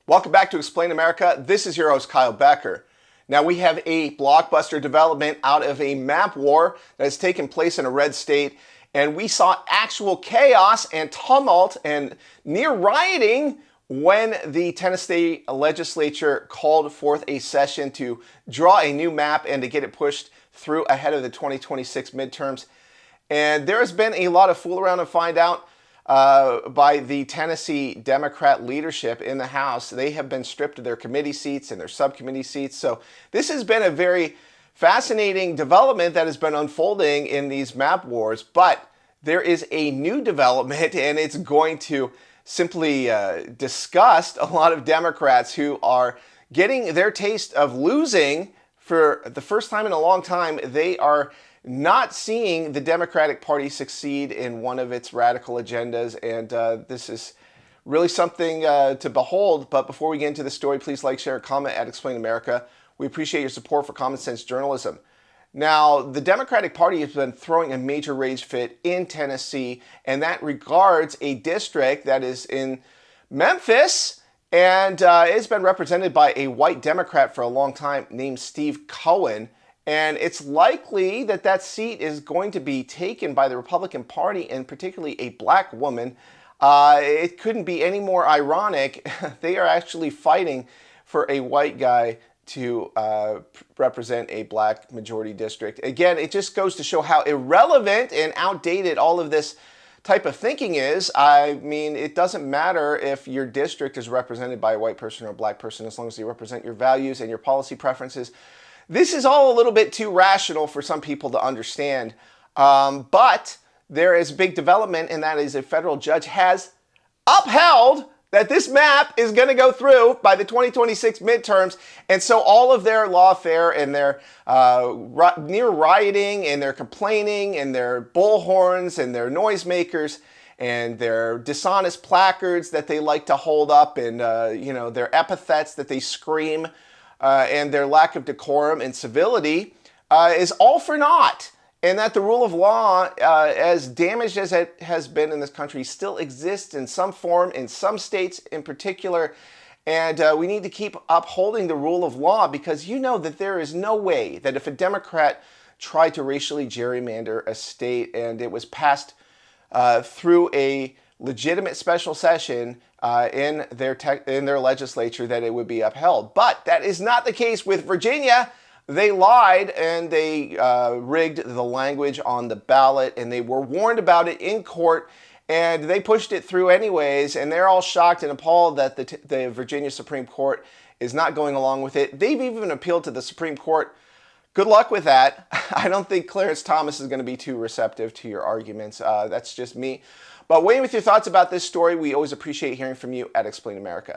Welcome back to Explain America. This is your host, Kyle Becker. Now, we have a blockbuster development out of a map war that has taken place in a red state, and we saw actual chaos and tumult and near rioting when the Tennessee legislature called forth a session to draw a new map and to get it pushed through ahead of the 2026 midterms. And there has been a lot of fool around and find out by the Tennessee Democrat leadership in the House. They have been stripped of their committee seats and their subcommittee seats. So this has been a very fascinating development that has been unfolding in these map wars. But there is a new development, and it's going to simply disgust a lot of Democrats who are getting their taste of losing for the first time in a long time. They are not seeing the Democratic Party succeed in one of its radical agendas, and this is really something to behold. But before we get into the story, please like, share, and comment at Explain America. We appreciate your support for common sense journalism. Now, the Democratic Party has been throwing a major rage fit in Tennessee, and that regards a district that is in Memphis, and it's been represented by a white Democrat for a long time named Steve Cohen. And it's likely that that seat is going to be taken by the Republican Party, and particularly a black woman. It couldn't be any more ironic. They are actually fighting for a white guy to represent a black majority district. Again, it just goes to show how irrelevant and outdated all of this type of thinking is. I mean, it doesn't matter if your district is represented by a white person or a black person, as long as they represent your values and your policy preferences. This is all a little bit too rational for some people to understand, but there is big development, and that is a federal judge has upheld that this map is going to go through by the 2026 midterms, and so all of their lawfare and their near rioting and their complaining and their bullhorns and their noisemakers and their dishonest placards that they like to hold up and their epithets that they scream and their lack of decorum and civility is all for naught, and that the rule of law, as damaged as it has been in this country, still exists in some form, in some states in particular, and we need to keep upholding the rule of law, because you know that there is no way that if a Democrat tried to racially gerrymander a state and it was passed through a legitimate special session in their legislature, that it would be upheld. But that is not the case with Virginia. They lied and they rigged the language on the ballot, and they were warned about it in court, and they pushed it through anyways, and they're all shocked and appalled that the Virginia Supreme Court is not going along with it. They've even appealed to the Supreme Court. Good luck with that. I don't think Clarence Thomas is going to be too receptive to your arguments. That's just me. But weigh in with your thoughts about this story. We always appreciate hearing from you at Explain America.